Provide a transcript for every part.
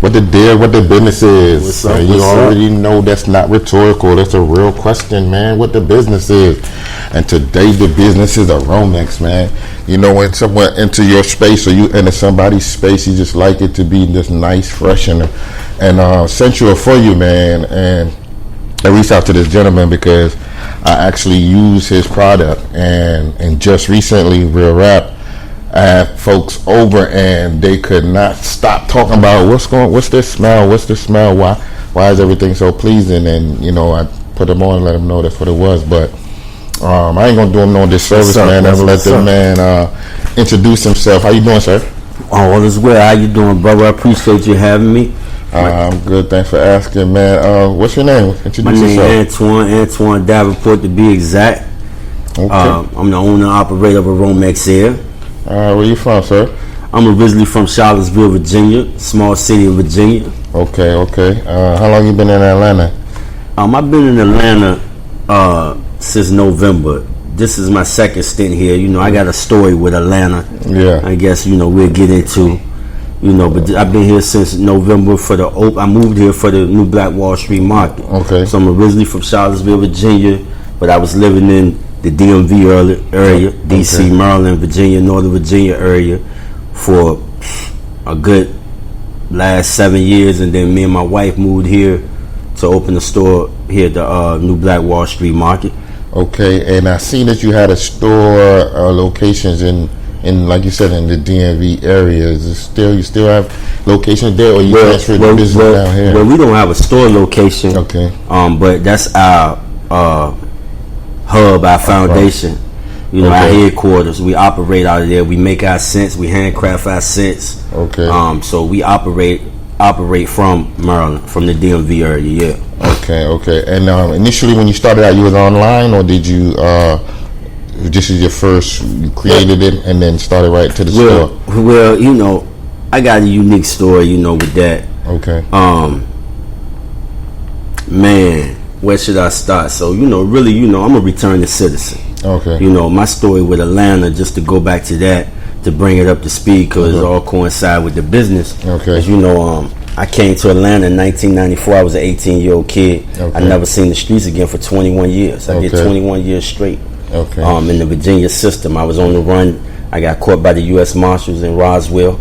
what the deal, what the business is. What's up, You what's already know that's not rhetorical. That's a real question, man. What the business is. And today the business is AROMEX, man. You know, when someone enter your space or you enter somebody's space, you just like it to be just nice, fresh, and sensual for you, man. And I reached out to this gentleman because I actually use his product, and just recently, Real Rap, I had folks over and they could not stop talking about what's this smell, why is everything so pleasing? And you know, I put them on and let them know that's what it was. But I ain't gonna do him no disservice, man. I'm gonna let the man introduce himself. How you doing, sir? Oh, all is well. How you doing, brother? I appreciate you having me. I'm good. Thanks for asking, man. What's your name? Introduce My name yourself. is Antoine Davenport, to be exact. Okay. I'm the owner and operator of AROMEX AIR. Where you from, sir? I'm originally from Charlottesville, Virginia, small city of Virginia. Okay. How long you been in Atlanta? I've been in Atlanta since November. This is my second stint here. You know, I got a story with Atlanta. Yeah. I guess, you know, we'll get into. You know, but I've been here since November I moved here for the new Black Wall Street market. Okay. So I'm originally from Charlottesville, Virginia, but I was living in the DMV area, DC, Okay. Maryland, Virginia, Northern Virginia area for a good last 7 years, and then me and my wife moved here to open a store here at the new Black Wall Street market. Okay, and I see that you had a store locations in like you said in the DMV area. Is it you still have locations there, or you transferred the business down here? Well, we don't have a store location. Okay. But that's our hub, our foundation. You know, our headquarters. We operate out of there. We make our scents. We handcraft our scents. Okay. So we operate from Maryland, from the DMV area. Yeah. Okay. And initially, when you started out, you was online, or did you? This is your first. You created it and then started right to the store. Well, you know, I got a unique story. You know, with that. Okay. Man, where should I start? So, you know, really, you know, I'm a returning citizen. Okay. You know, my story with Atlanta, just to go back to that, to bring it up to speed, because it all coincide with the business. Okay. As you know, I came to Atlanta in 1994. I was an 18-year-old kid. Okay. I never seen the streets again for 21 years. I did 21 years straight. Okay. In the Virginia system. I was on the run. I got caught by the U.S. Marshals in Roswell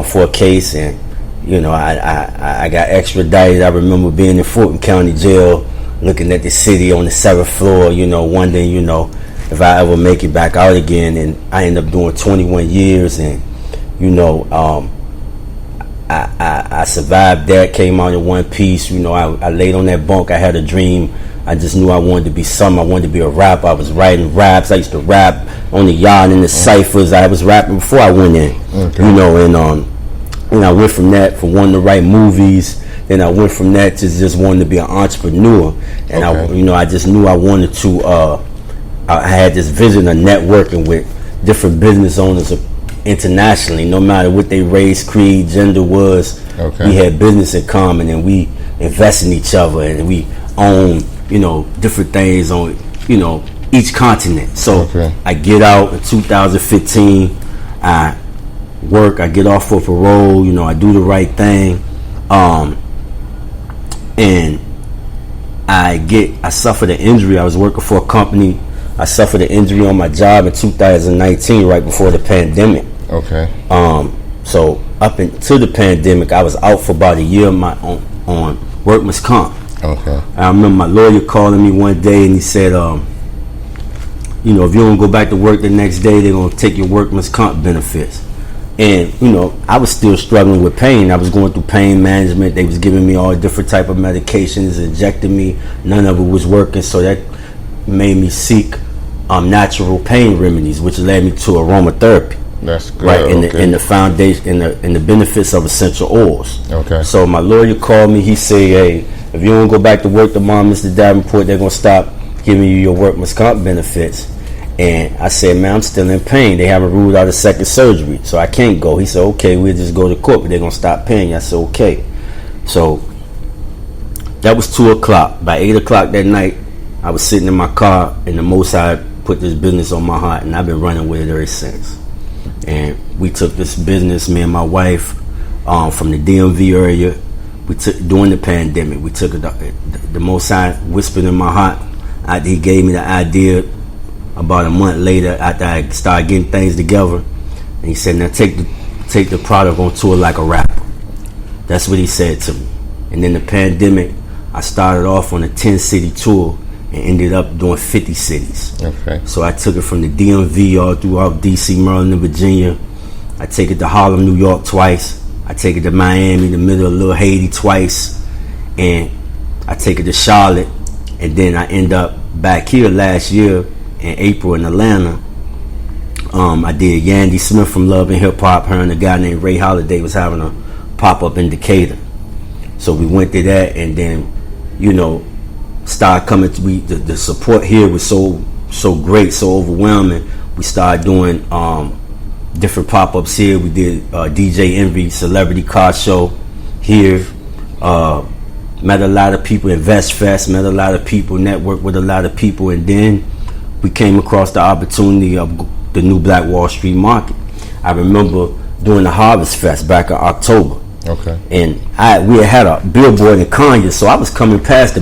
for a case, and you know, I got extradited. I remember being in Fulton County Jail, looking at the city on the 7th floor, you know, wondering, you know, if I ever make it back out again. And I ended up doing 21 years, and you know, I survived that, came out in one piece. You know, I laid on that bunk. I had a dream. I just knew I wanted to be something. I wanted to be a rapper. I was writing raps. I used to rap on the yard in the ciphers. I was rapping before I went in. You know, and I went from that, from wanting to write movies. Then I went from that to just wanting to be an entrepreneur. And I just knew I wanted to. I had this vision of networking with different business owners internationally, no matter what their race, creed, gender was. We had business in common, and we invest in each other, and we own, you know, different things on, you know, each continent. So I get out in 2015. I work. I get off for parole. You know, I do the right thing, and I suffered an injury. I was working for a company. I suffered an injury on my job in 2019, right before the pandemic. So up until the pandemic, I was out for about a year on workman's comp. I remember my lawyer calling me one day, and he said, you know, if you don't go back to work the next day, they're going to take your workman's comp benefits. And, you know, I was still struggling with pain. I was going through pain management. They was giving me all different type of medications, injecting me. None of it was working, so that made me seek natural pain remedies, which led me to aromatherapy. That's good. Right, in the foundation, in the benefits of essential oils. So my lawyer called me. He said, hey, if you don't go back to work tomorrow, Mr. Davenport, they're going to stop giving you your workman's comp benefits. And I said, man, I'm still in pain. They haven't ruled out a second surgery, so I can't go. He said, okay, we'll just go to court, but they're going to stop paying you. I said, okay. So that was 2 o'clock. By 8 o'clock that night, I was sitting in my car, and the Most High put this business on my heart, and I've been running with it ever since. And we took this business, me and my wife, from the DMV area. We took during the pandemic. We took it. The Most High whispered in my heart. He gave me the idea about a month later after I started getting things together, and he said, "Now take the product on tour like a rapper." That's what he said to me. And then the pandemic, I started off on a 10-city tour and ended up doing 50 cities. Okay. So I took it from the DMV all throughout DC, Maryland, and Virginia. I take it to Harlem, New York twice. I take it to Miami, the middle of Little Haiti twice. And I take it to Charlotte. And then I end up back here last year in April in Atlanta. I did Yandy Smith from Love and Hip Hop. Her and a guy named Ray Holiday was having a pop-up in Decatur. So we went to that, and then, started coming to the support here was so great, so overwhelming. We started doing different pop-ups here. We did DJ Envy Celebrity Car Show here. Met a lot of people, Invest Fest, met a lot of people, networked with a lot of people, and then we came across the opportunity of the new Black Wall Street Market. I remember doing the Harvest Fest back in October. Okay. And we had a billboard in Kanye, so I was coming past the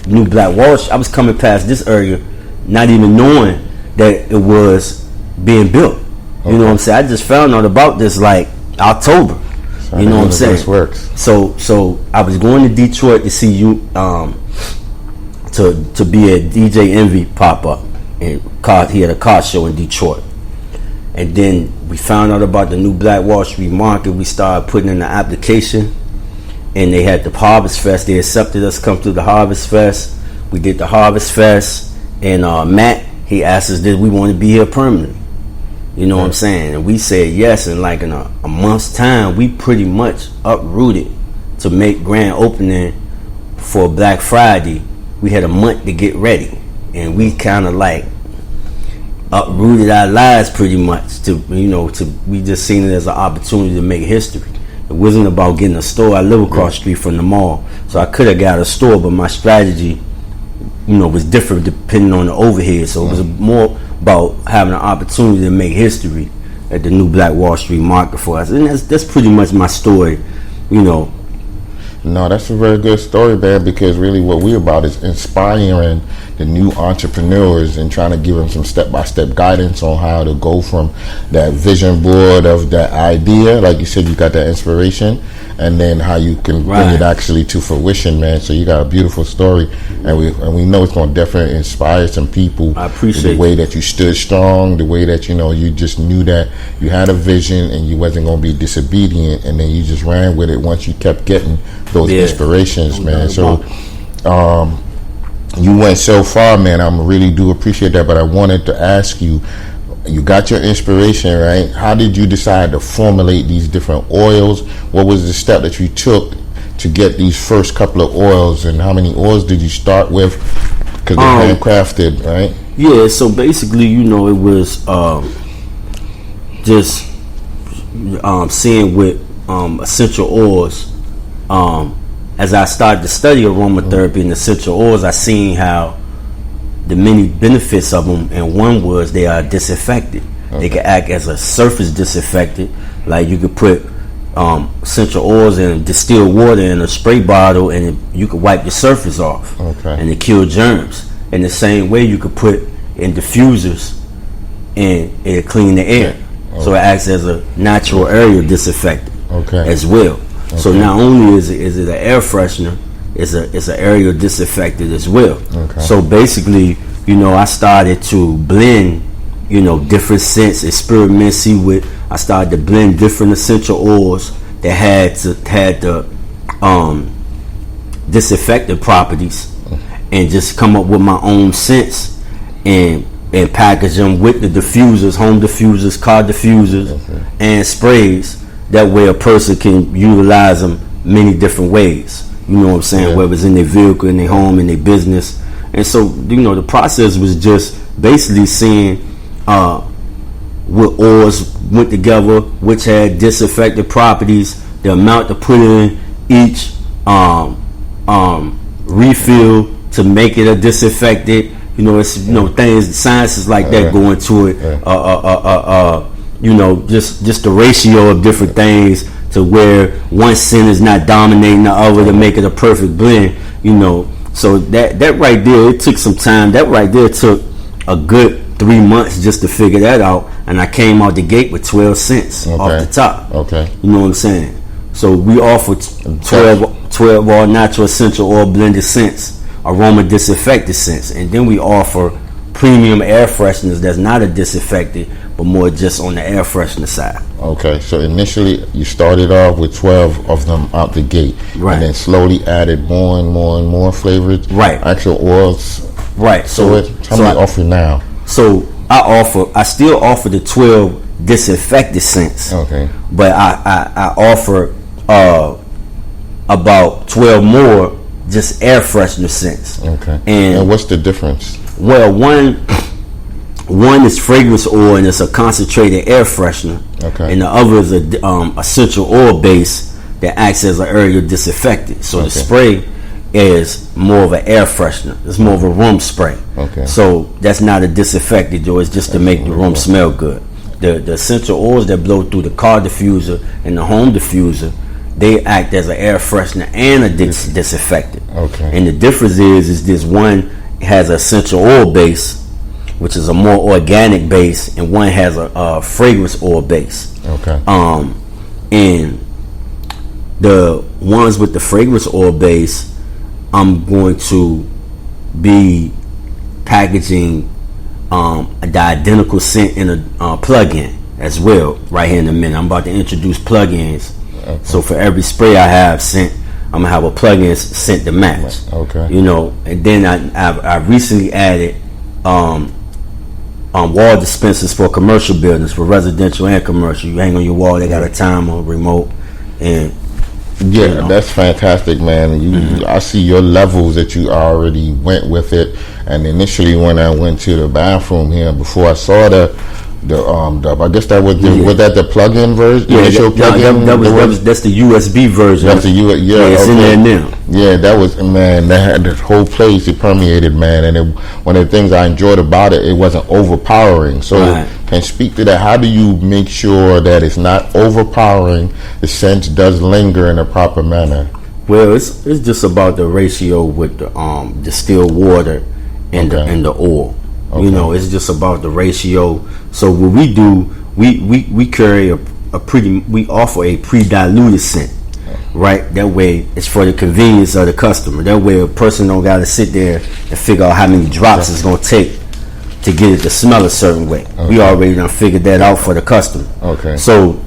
new Black Wall Street. I was coming past this area, not even knowing that it was being built. Okay. You know what I'm saying? I just found out about this like October. So you know what I'm saying? Works. So I was going to Detroit to see you, to be a DJ Envy pop up, and he had a car show in Detroit. And then we found out about the new Black Wall Street Market. We started putting in the application, and they had the Harvest Fest. They accepted us come through the Harvest Fest. We did the Harvest Fest, and Matt, he asked us, did we want to be here permanently? You know what I'm saying? And we said yes, and like in a month's time, we pretty much uprooted to make grand opening for Black Friday. We had a month to get ready, and we kind of like uprooted our lives pretty much we just seen it as an opportunity to make history. It wasn't about getting a store. I live across the street from the mall, so I could have got a store, but my strategy was different depending on the overhead. So it was more about having an opportunity to make history at the new Black Wall Street Market for us, and that's pretty much my story. No, that's a very good story, man, because really what we're about is inspiring the new entrepreneurs and trying to give them some step-by-step guidance on how to go from that vision board of that idea, like you said, you got that inspiration, and then how you can bring it actually to fruition, man. So you got a beautiful story, and we know it's going to definitely inspire some people. I appreciate the way that you stood strong, the way that you just knew that you had a vision and you wasn't going to be disobedient, and then you just ran with it once you kept getting those inspirations, man. So you went so far, man. I really do appreciate that, but I wanted to ask you, you got your inspiration, right? How did you decide to formulate these different oils? What was the step that you took to get these first couple of oils, and how many oils did you start with? Because they're handcrafted, right? Yeah, so basically, it was just seeing with essential oils. As I started to study aromatherapy and essential oils, I seen how the many benefits of them, and one was they are disinfectant. They can act as a surface disinfectant. Like you could put essential oils in distilled water in a spray bottle, and you could wipe the surface off, and it kill germs. In the same way, you could put in diffusers, and it clean the air. So it acts as a natural area disinfectant as well. So not only is it an air freshener, it's an aerial disinfectant as well. So basically, I started to blend, different scents, experiment, see what I started to blend different essential oils that had the disinfectant properties, and just come up with my own scents and package them with the diffusers, home diffusers, car diffusers, and sprays. That way a person can utilize them many different ways. You know what I'm saying? Whether it's in their vehicle, in their home, in their business. And so, the process was just basically seeing what oils went together, which had disinfectant properties, the amount to put in each refill to make it a disinfectant. It's things, sciences like that go into it. Just the ratio of different things to where one scent is not dominating the other to make it a perfect blend. You know, so that right there, it took some time. That right there took a good 3 months just to figure that out, and I came out the gate with 12 cents off the top. Okay. You know what I'm saying? So we offer 12 all natural essential oil blended scents, aroma disinfected scents, and then we offer premium air fresheners that's not a disinfectant, but more just on the air freshener side. Okay, so initially you started off with 12 of them out the gate, right, and then slowly added more and more and more flavors, right, actual oils, right. So tell me offer now. So I still offer the 12 disinfected scents. Okay, but I offer about 12 more just air freshener scents. Okay, and what's the difference? Well, one is fragrance oil and it's a concentrated air freshener. Okay. And the other is a essential oil base that acts as an aerial disinfectant. So the spray is more of an air freshener. It's more of a room spray. Okay. So that's not a disinfectant, Joe. It's just to make the room smell good. The essential oils that blow through the car diffuser and the home diffuser, they act as an air freshener and a disinfectant. Okay. And the difference is this one has an essential oil base, which is a more organic base, and one has a fragrance oil base. Okay. And the ones with the fragrance oil base, I'm going to be packaging the identical scent in a plug-in as well right here in a minute. I'm about to introduce plug-ins. Okay. So for every spray I have scent, I'm gonna have a plug-in scent to match. Okay. You know, and then I recently added wall dispensers for commercial buildings, for residential and commercial. You hang on your wall, they got a timer, remote, and yeah, you know. That's fantastic, man. I see your levels that you already went with it. And initially, when I went to the bathroom here, before I saw the I guess that was was that the plug-in version? Yeah, that's the USB version. That's the it's in there now. Yeah, that was, man. That had the whole place. It permeated, man. And one of the things I enjoyed about it, it wasn't overpowering. So, and speak to that. How do you make sure that it's not overpowering? The scent does linger in a proper manner. Well, it's just about the ratio with the distilled water and the oil. Okay. You know, it's just about the ratio. So what we do, we carry we offer a pre-diluted scent, right? That way it's for the convenience of the customer. That way a person don't got to sit there and figure out how many drops it's going to take to get it to smell a certain way. Okay. We already done figured that out for the customer. Okay. So,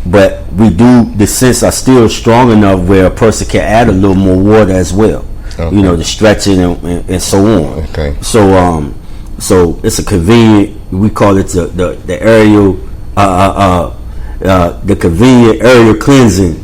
but the scents are still strong enough where a person can add a little more water as well. Okay. You know, to stretch it and so on. Okay. So it's a convenient. We call it the aerial, the convenient aerial cleansing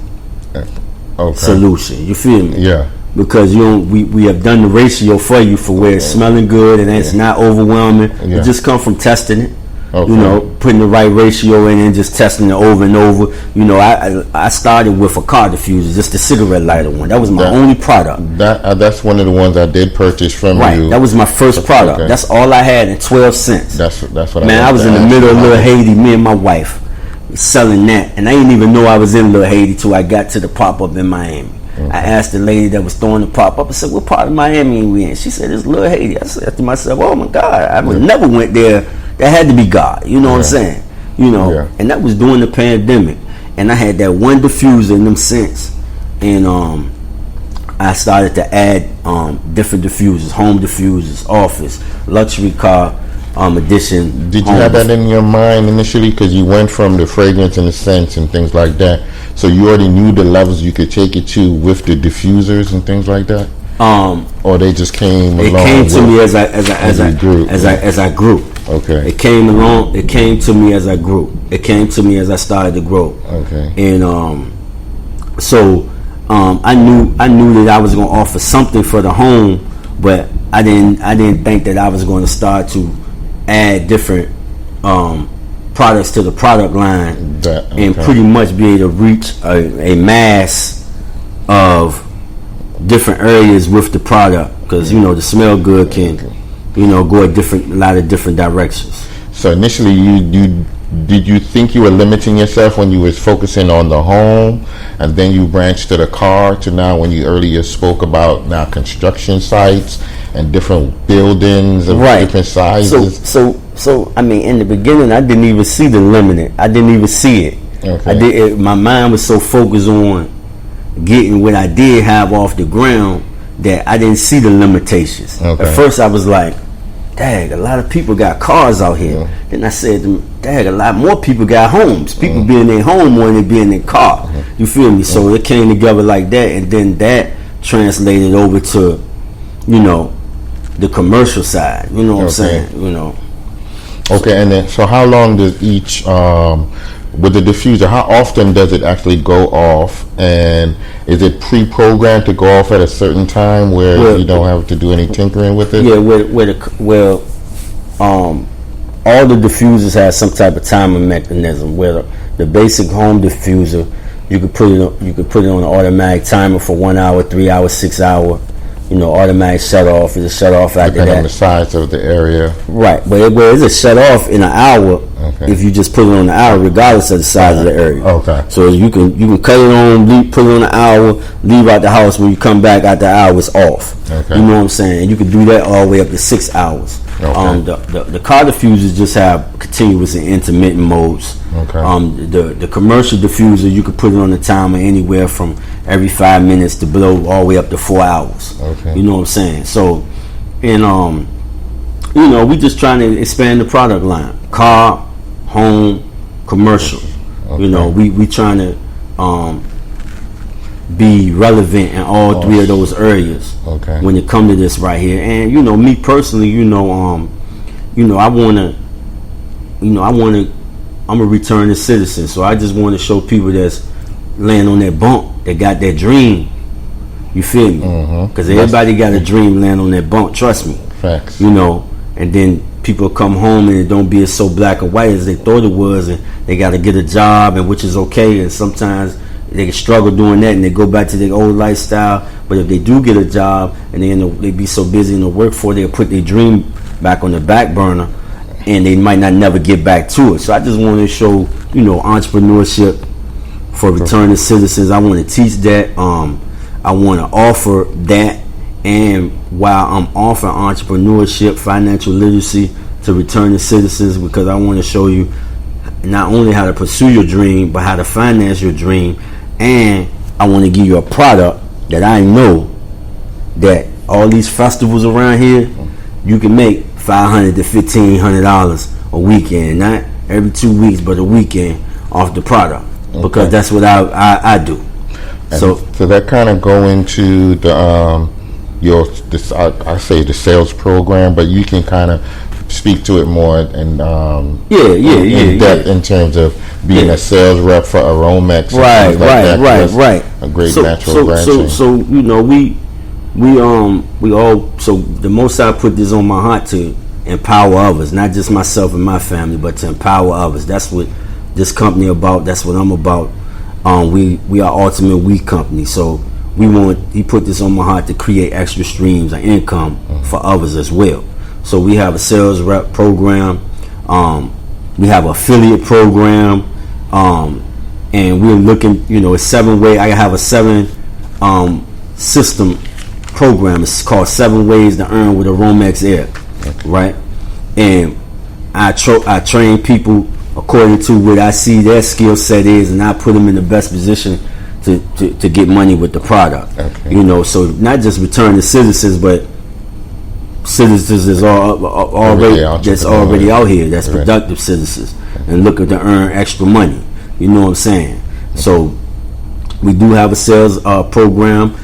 solution. You feel me? Yeah. Because we have done the ratio for you for where it's smelling good and it's not overwhelming. Yeah. It just come from testing it. Okay. You know, putting the right ratio in and just testing it over and over. You know, I started with a car diffuser, just the cigarette lighter one. That was my only product. That's one of the ones I did purchase from you. Right, that was my first product. Okay. That's all I had in 12 cents. That's what I was in the middle of Little Haiti, me and my wife selling that. And I didn't even know I was in Little Haiti till I got to the pop-up in Miami. Okay. I asked the lady that was throwing the pop-up, I said, what part of Miami are we in? She said, it's Little Haiti. I said to myself, oh my God, I would never went there. That had to be God, you know what I'm saying? You know, and that was during the pandemic. And I had that one diffuser in them scents. And I started to add different diffusers, home diffusers, office, luxury car edition. Did you have that in your mind initially? Because you went from the fragrance and the scents and things like that. So you already knew the levels you could take it to with the diffusers and things like that? Or they just came along? It came to me as I grew. Okay. It came to me as I grew. It came to me as I started to grow. Okay. And so I knew that I was going to offer something for the home, but I didn't think that I was going to start to add different products to the product line and pretty much be able to reach a mass of different areas with the product, because you know the smell good can go a lot of different directions. So initially you did you think you were limiting yourself when you was focusing on the home, and then you branched to the car, to now when you earlier spoke about now construction sites and different buildings of different sizes? So I mean, in the beginning, I didn't even see the limit. I didn't even see it. Okay. My mind was so focused on getting what I did have off the ground that I didn't see the limitations. Okay. At first, I was like, dang, a lot of people got cars out here. Yeah. Then I said, dang, a lot more people got homes. People be in their home more than they be in their car. You feel me? So it came together like that, and then that translated over to, you know, the commercial side. You know what I'm saying? You know. Okay, and then so how long does each with the diffuser, how often does it actually go off, and is it pre-programmed to go off at a certain time where you don't have to do any tinkering with it? Yeah, all the diffusers have some type of timing mechanism. Where the basic home diffuser, you could put it on an automatic timer for 1 hour, 3 hours, 6 hour. You know, automatic shut off. It'll shut off after Depending that. on the size of the area. Right, but it's a shut off in an hour if you just put it on the hour, regardless of the size of the area. Okay. So you can cut it on, put it on an hour, leave out the house. When you come back after the hour, it's off. Okay. You know what I'm saying? And you can do that all the way up to 6 hours. Okay. The car diffusers just have continuous and intermittent modes. Okay. The commercial diffuser, you could put it on the timer anywhere from every 5 minutes to blow all the way up to 4 hours. Okay. You know what I'm saying? So, and you know, we just trying to expand the product line: car, home, commercial. Okay. You know, we trying to be relevant in all three of those areas. Okay. When it come to this right here, and you know, me personally, I'm a returning citizen, so I just want to show people that's laying on that bunk, that got that dream. You feel me? Because everybody got a dream laying on that bunk. Trust me. Facts. You know, and then people come home and it don't be so black and white as they thought it was, and they got to get a job, and which is okay, and sometimes they can struggle doing that and they go back to their old lifestyle. But if they do get a job and they be so busy in the workforce, they'll put their dream back on the back burner, and they might not never get back to it. So I just want to show, you know, entrepreneurship for returning citizens. I want to teach that. I want to offer that, and while I'm offering entrepreneurship, financial literacy to returning citizens, because I want to show you not only how to pursue your dream, but how to finance your dream. And I want to give you a product that I know that all these festivals around here, you can make $500 to $1,500 a weekend, not every 2 weeks, but a weekend off the product, because that's what I do. And so that kind of go into the I say the sales program, but you can kind of speak to it more and in depth in terms of being a sales rep for AROMEX. Right. A great natural branching. So you know, we all, so the most I put this on my heart to empower others, not just myself and my family, but to empower others. That's what this company about. That's what I'm about. We are Ultimate We Company. So he put this on my heart to create extra streams of income for others as well. So we have a sales rep program, we have an affiliate program, and we're looking, you know, it's 7 way. I have a 7 system program. It's called 7 Ways to Earn with AROMEX AIR, right? And I train people according to what I see their skill set is, and I put them in the best position to get money with the product. You know, so not just returning citizens, but citizens that's already out here, that's productive citizens, and looking to earn extra money. You know what I'm saying? So we do have a sales program.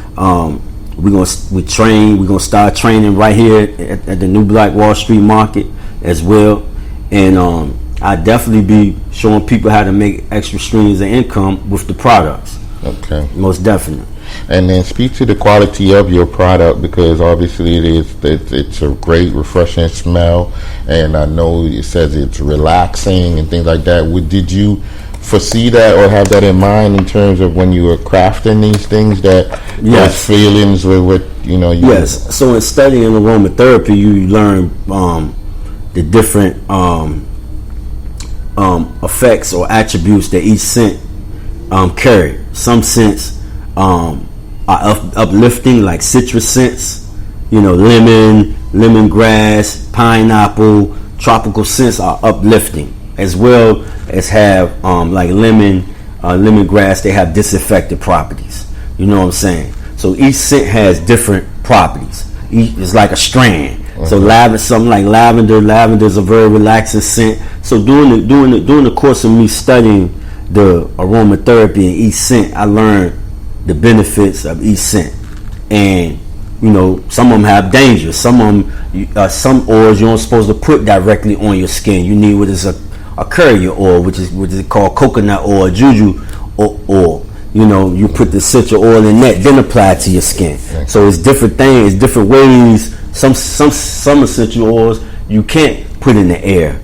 We're gonna start training right here at the New Black Wall Street Market as well, and I definitely be showing people how to make extra streams of income with the products. Okay, most definitely. And then speak to the quality of your product, because obviously it's a great refreshing smell, and I know it says it's relaxing and things like that. Did you foresee that or have that in mind in terms of when you were crafting these things, that those feelings with what Yes. So in studying aromatherapy, you learn the different effects or attributes that each scent carry. Some scents are uplifting, like citrus scents, lemon, lemongrass, pineapple. Tropical scents are uplifting, as well as have like lemongrass. They have disinfectant properties. You know what I'm saying? So each scent has different properties. It's like a strand. So something like lavender. Lavender is a very relaxing scent. So during the course of me studying the aromatherapy in each scent, I learned the benefits of each scent. And some of them have dangers. Some of them, some oils you're not supposed to put directly on your skin. You need what is a courier oil, which is called coconut oil, juju oil. You put the essential oil in that, then apply it to your skin. Okay. So it's different things, different ways. Some essential oils you can't put in the air.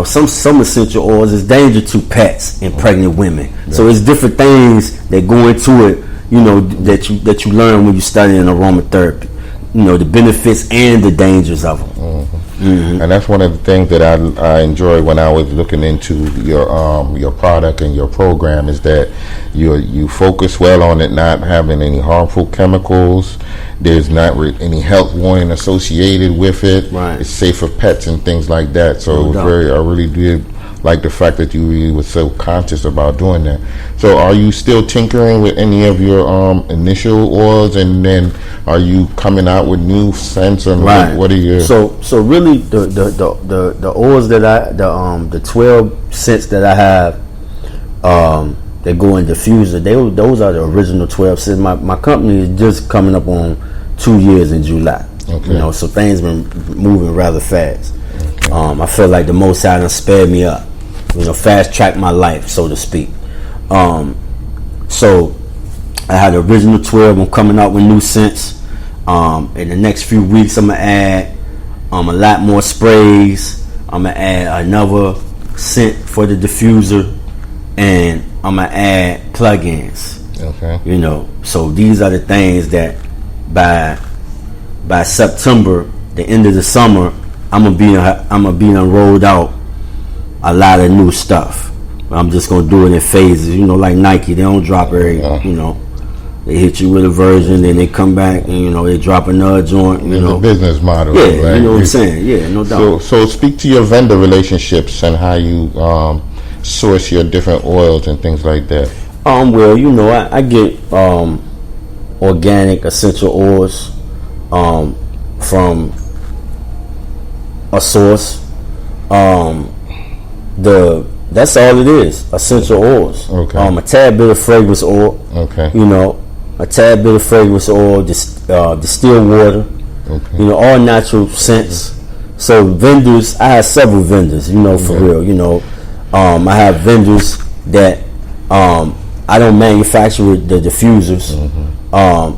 Some essential oils is danger to pets and pregnant women. Yeah. So it's different things that go into it. That you learn when you study in aromatherapy. The benefits and the dangers of them. And that's one of the things that I enjoy when I was looking into your product and your program, is that you focus well on it not having any harmful chemicals. There's not any health warning associated with it. Right. It's safe for pets and things like that. So I really did like the fact that you really were so conscious about doing that. So are you still tinkering with any of your initial oils, and then are you coming out with new scents, and what are your... So really the oils that the 12 scents that I have that go in diffuser, those are the original 12 scents. My company is just coming up on 2 years in July. Okay. So things been moving rather fast. Okay. I feel like the Most High done sped me up. Fast track my life, so to speak. So I had the original 12. I'm coming out with new scents. In the next few weeks, I'm gonna add a lot more sprays. I'm gonna add another scent for the diffuser, and I'm gonna add plugins. Okay. So these are the things that by September, the end of the summer, I'm gonna be rolled out a lot of new stuff. I'm just gonna do it in phases. Like Nike, they don't drop every. They hit you with a version, then they come back and they drop another joint. The business model. Yeah, right? You know what I'm saying. Yeah, no doubt. So speak to your vendor relationships and how you source your different oils and things like that. Well, I get organic essential oils from a source. That's all it is, essential oils. Okay. A tad bit of fragrance oil. Okay. A tad bit of fragrance oil, distilled water. Okay. All natural scents. So vendors, I have several vendors. For real. I have vendors that I don't manufacture the diffusers.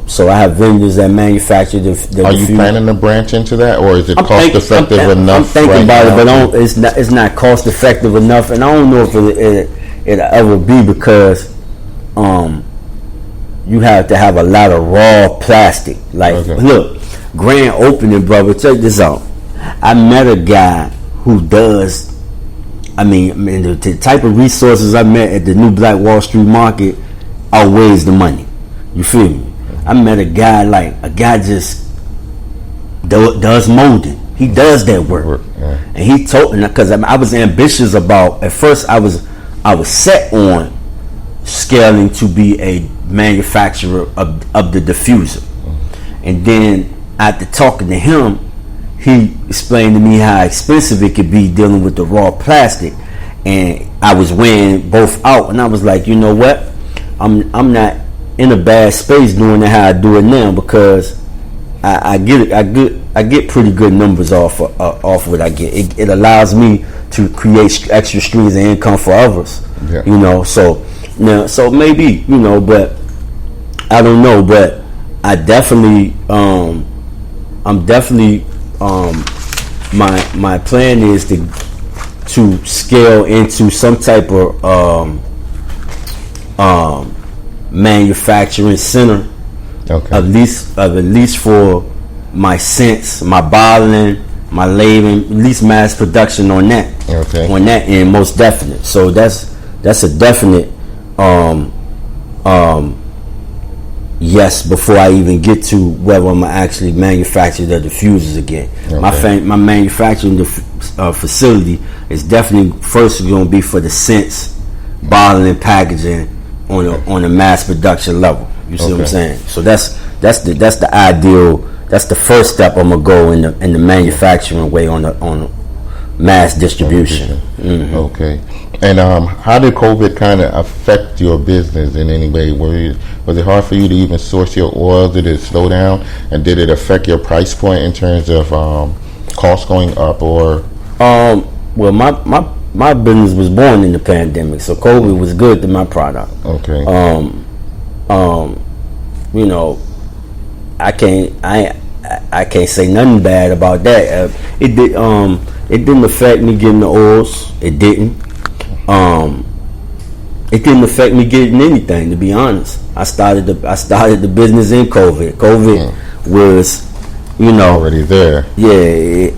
So I have vendors that manufacture the Are you planning to branch into that, or is it cost effective enough? I'm thinking about it, but it's not cost effective enough, and I don't know if it'll ever be, because you have to have a lot of raw plastic. Look, grand opening, brother. Check this out. I met a guy who does. The type of resources I met at the New Black Wall Street Market outweighs the money. You feel me? I met a guy just does molding. He does that work. Yeah. And he told me, because I was ambitious about, at first I was set on scaling to be a manufacturer of the diffuser. And then after talking to him, he explained to me how expensive it could be dealing with the raw plastic, and I was weighing both out, and I was like, you know what, I'm not in a bad space doing it how I do it now, because I get pretty good numbers off what I get. It allows me to create extra streams of income for others. Yeah. So maybe, but I don't know, but I definitely my plan is to scale into some type of manufacturing center. Okay. At least for my scents, my bottling, my label, at least mass production on that. Okay. On that end, most definite. So that's a definite yes before I even get to whether I'm actually manufacture the diffusers again. Okay. My manufacturing facility is definitely first going to be for the scents, bottling, packaging on a mass production level. You see what I'm saying? So that's the ideal. That's the first step I'm gonna go in the manufacturing way on the mass distribution. Mm-hmm. Okay. And how did COVID kind of affect your business in any way? Was it hard for you to even source your oil? Did it slow down? And did it affect your price point in terms of costs going up? Or well, my business was born in the pandemic, so COVID was good to my product. Okay. You know, I can't say nothing bad about that. It didn't affect me getting the oils. It didn't. It didn't affect me getting anything, to be honest. I started the business in COVID. COVID was, you know, already there. Yeah.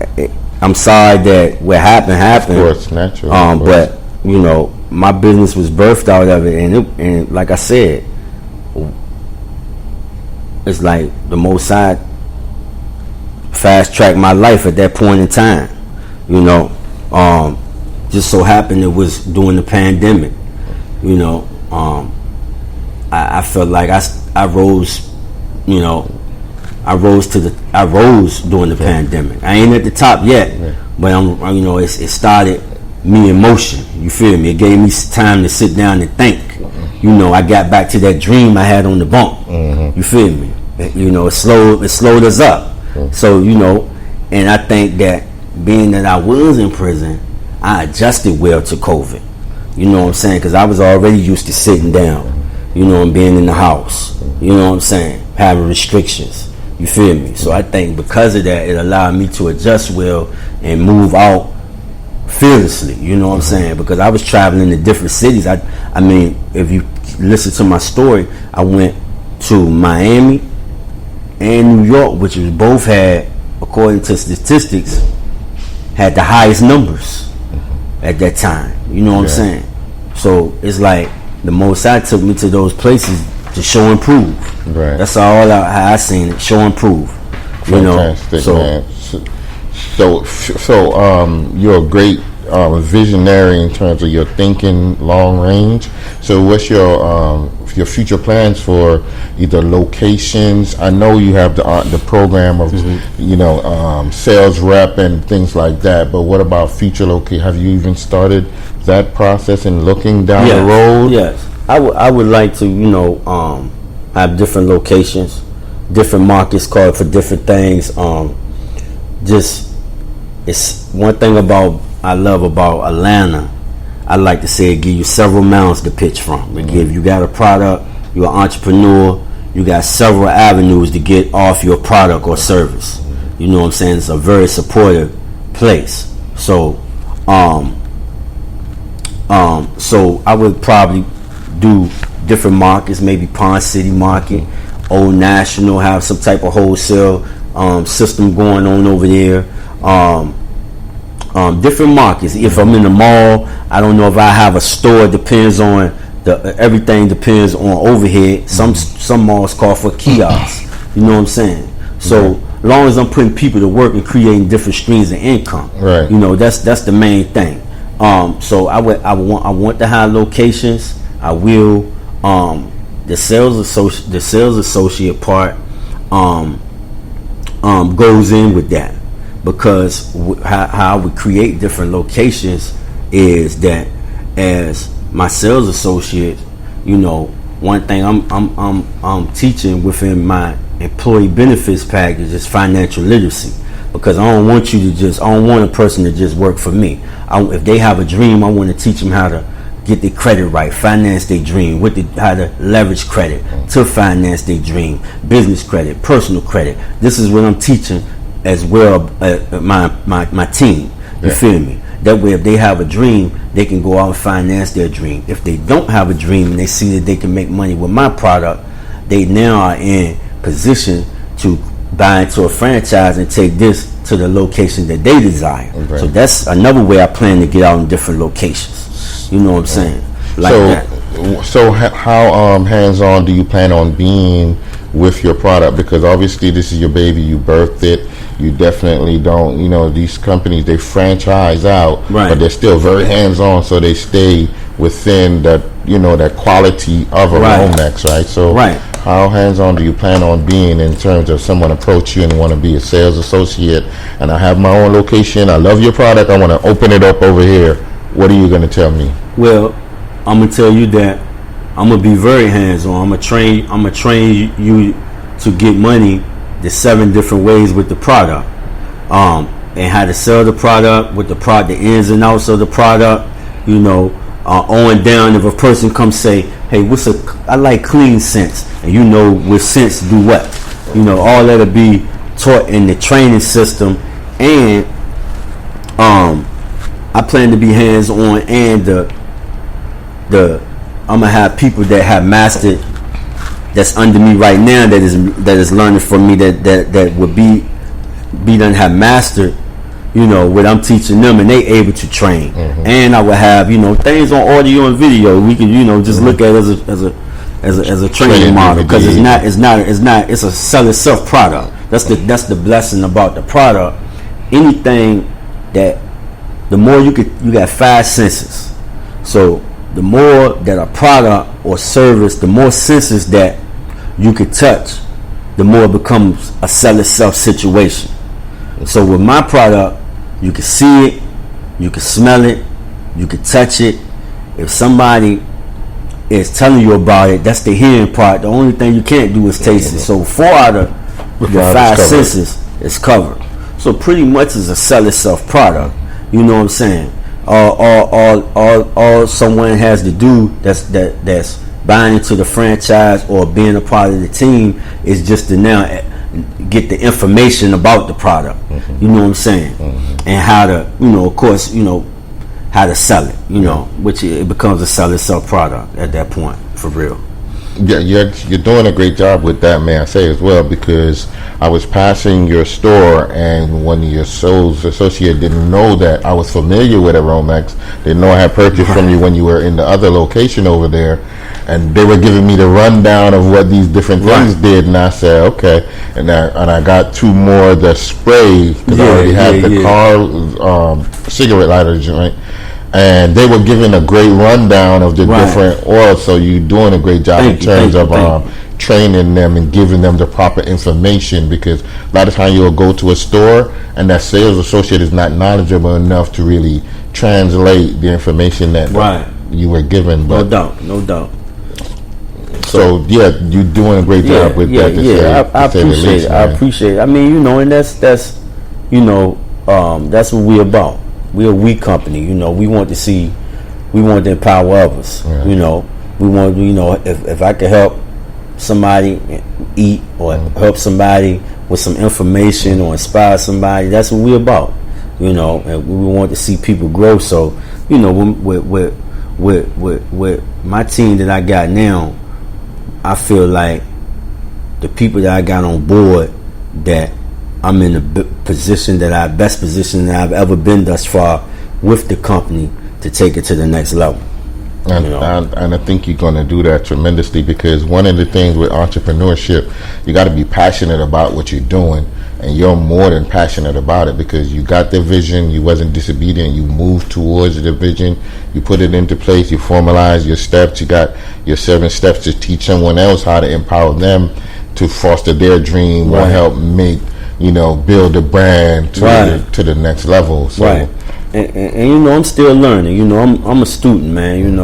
I'm sorry that what happened. Of course, naturally. But you know, my business was birthed out of it, and like I said, it's like the most I fast tracked my life at that point in time. You know, just so happened it was during the pandemic. You know, I felt like I rose. You know, I rose during the pandemic. I ain't at the top yet, but you know, it started me in motion. You feel me? It gave me time to sit down and think. You know, I got back to that dream I had on the bunk. You feel me? You know, it slowed us up. So, you know, and I think that being that I was in prison, I adjusted well to COVID. You know what I'm saying? Because I was already used to sitting down, you know, and being in the house. You know what I'm saying? Having restrictions. You feel me? So I think because of that, it allowed me to adjust well and move out fearlessly. You know what I'm saying? Because I was traveling to different cities. I mean, if you listen to my story, I went to Miami and New York, which was both had, according to statistics, had the highest numbers at that time. You know what I'm saying? So it's like the Most High took me to those places to show and prove. Right. That's all how I seen it. Show and prove. You Fantastic, know. Man. So you're a great visionary in terms of your thinking, long range. So what's your future plans for either locations? I know you have the program of you know sales rep and things like that, but what about future location? Have you even started that process and looking down the road? Yes, I would like to, you know, have different locations, different markets called for different things. Just it's one thing I love about Atlanta. I like to say it give you several mountains to pitch from. It give you got a product, you're an entrepreneur, you got several avenues to get off your product or service. You know what I'm saying? It's a very supportive place. So so I would probably do different markets, maybe Pond City market, Old National, have some type of wholesale system going on over there. Different markets. If I'm in the mall, I don't know if I have a store. It depends on everything depends on overhead. Some malls call for kiosks. You know what I'm saying? So as long as I'm putting people to work and creating different streams of income, right? You know, that's the main thing. So I want to have locations. I will. The sales associate part goes in with that, because how I would create different locations is that as my sales associate, you know, one thing I'm teaching within my employee benefits package is financial literacy, because I don't want a person to just work for me. If they have a dream, I want to teach them how to get their credit right, finance their dream, how to leverage credit to finance their dream, business credit, personal credit. This is what I'm teaching as well, my team. You feel me? That way, if they have a dream, they can go out and finance their dream. If they don't have a dream and they see that they can make money with my product, they now are in position to buy into a franchise and take this to the location that they desire. Okay. So that's another way I plan to get out in different locations. You know what I'm saying? Like that. So how hands-on do you plan on being with your product? Because obviously this is your baby, you birthed it. You definitely don't, these companies, they franchise out, right, but they're still very hands-on, so they stay within that, that quality of AROMEX, right? So how hands-on do you plan on being in terms of someone approach you and want to be a sales associate, and I have my own location, I love your product, I want to open it up over here. What are you going to tell me? Well, I'm going to tell you that I'm going to be very hands-on. I'm going to train you to get money the 7 different ways with the product, and how to sell the product, with the product, the ins and outs of the product, on and down. If a person comes say, hey, I like clean scents, and with scents do what, all that'll be taught in the training system. And I plan to be hands-on, and I'm gonna have people that have mastered, that's under me right now, that is learning from me, that would be done have mastered, what I'm teaching them, and they able to train. Mm-hmm. And I would have things on audio and video. We can just look at it as a training model, because it's a sell itself product. That's the blessing about the product. Anything that the more you got 5 senses. So the more that a product or service, the more senses that you could touch, the more it becomes a sell itself situation. So with my product, you can see it, you can smell it, you can touch it. If somebody is telling you about it, that's the hearing part. The only thing you can't do is taste it. So 4 out of the 5 senses is covered. So pretty much it's a sell itself product. You know what I'm saying? All someone has to do that's buying into the franchise or being a part of the team is just to now get the information about the product. Mm-hmm. You know what I'm saying? Mm-hmm. And how to, of course, how to sell it, which it becomes a sell itself product at that point, for real. Yeah, you're doing a great job with that, man. I say as well, because I was passing your store, and one of your sales associate didn't know that I was familiar with AROMEX. Didn't know I had purchased from you when you were in the other location over there, and they were giving me the rundown of what these different things did, and I said, okay, and I got 2 more that spray, because I already had the car cigarette lighter joint. And they were giving a great rundown of the different oils, so you're doing a great job in terms of training them and giving them the proper information, because a lot of times you'll go to a store and that sales associate is not knowledgeable enough to really translate the information that you were given. But no doubt. So yeah, you're doing a great job with that. I appreciate it. I appreciate it. I mean, and that's what we're about. We're a weak company, we want to empower others. Right. We want, if I can help somebody eat, or help somebody with some information, or inspire somebody, that's what we're about. And we want to see people grow. So, with my team that I got now, I feel like the people that I got on board, that I'm in the best position that I've ever been thus far with the company, to take it to the next level. And I think you're going to do that tremendously, because one of the things with entrepreneurship, you got to be passionate about what you're doing, and you're more than passionate about it, because you got the vision, you wasn't disobedient, you moved towards the vision, you put it into place, you formalize your steps, you got your 7 steps to teach someone else how to empower them to foster their dream, or help make, build a brand to the next level. So. Right. And I'm still learning. I'm a student, man.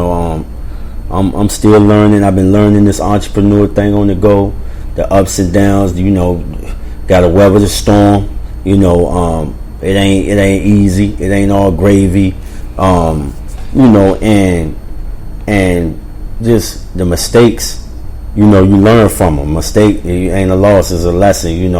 I'm still learning. I've been learning this entrepreneur thing on the go, the ups and downs. Got to weather the storm. It ain't easy. It ain't all gravy. And just the mistakes. You learn from them. Mistake ain't a loss; it's a lesson.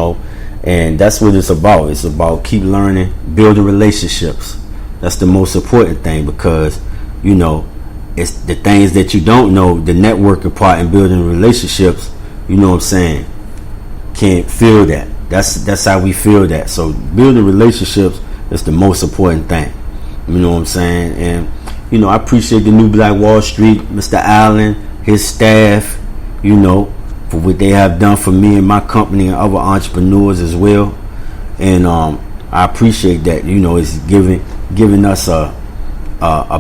And that's what it's about. It's about keep learning, building relationships. That's the most important thing, because it's the things that you don't know, the networking part and building relationships. You know what I'm saying? Can't feel that. that's how we feel that. So building relationships is the most important thing. You know what I'm saying? And you know, I appreciate the New Black Wall Street, Mr. Allen, his staff, you know, for what they have done for me and my company and other entrepreneurs as well. And I appreciate that. You know, it's giving us a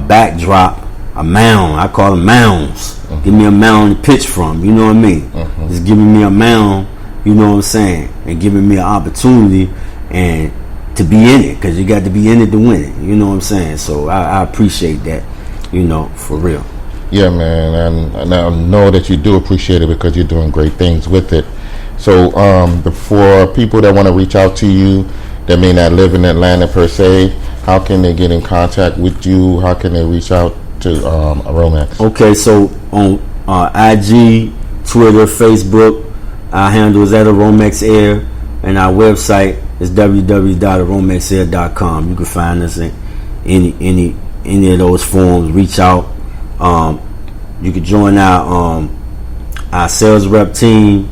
backdrop, a mound. I call them mounds. Give me a mound to pitch from. You know what I mean? It's giving me a mound. You know what I'm saying? And giving me an opportunity and to be in it, because you got to be in it to win it. You know what I'm saying? So I appreciate that. You know, for real. Yeah, man, and I know that you do appreciate it because you're doing great things with it. So for people that want to reach out to you that may not live in Atlanta per se, how can they get in contact with you? How can they reach out to AROMEX? Okay, so on IG, Twitter, Facebook, our handle is at AROMEX AIR, and our website is www.aromexair.com. You can find us in any of those forms. Reach out. You can join our sales rep team.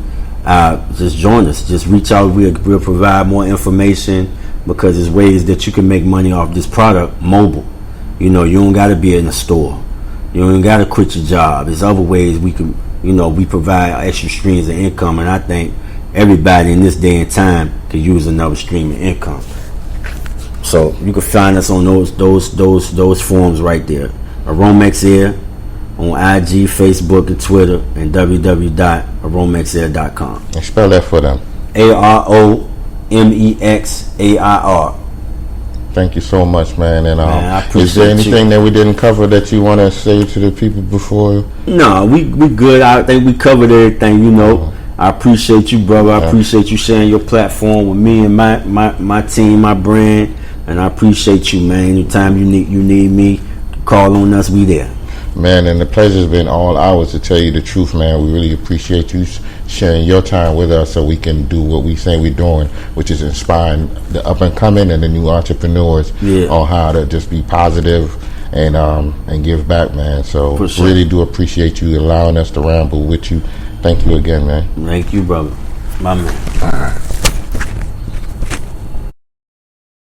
Just join us. Just reach out. We'll provide more information, because there's ways that you can make money off this product mobile. You know, you don't got to be in a store. You don't got to quit your job. There's other ways we can, you know, we provide extra streams of income, and I think everybody in this day and time could use another stream of income. So you can find us on those forms right there. AROMEX AIR on IG, Facebook, and Twitter, and www.aromexair.com. And spell that for them. AROMEXAIR. Thank you so much, man. And I is there anything you. That we didn't cover that you want to say to the people before? No, we good. I think we covered everything. You know, I appreciate you, brother. I appreciate you sharing your platform with me and my team, my brand, and I appreciate you, man. Anytime you need me, call on us. We there. Man, and the pleasure's been all ours, to tell you the truth, man. We really appreciate you sharing your time with us so we can do what we say we're doing, which is inspiring the up and coming and the new entrepreneurs on how to just be positive and give back, man. So really do appreciate you allowing us to ramble with you. Thank you again, man. Thank you, brother. My man. All right.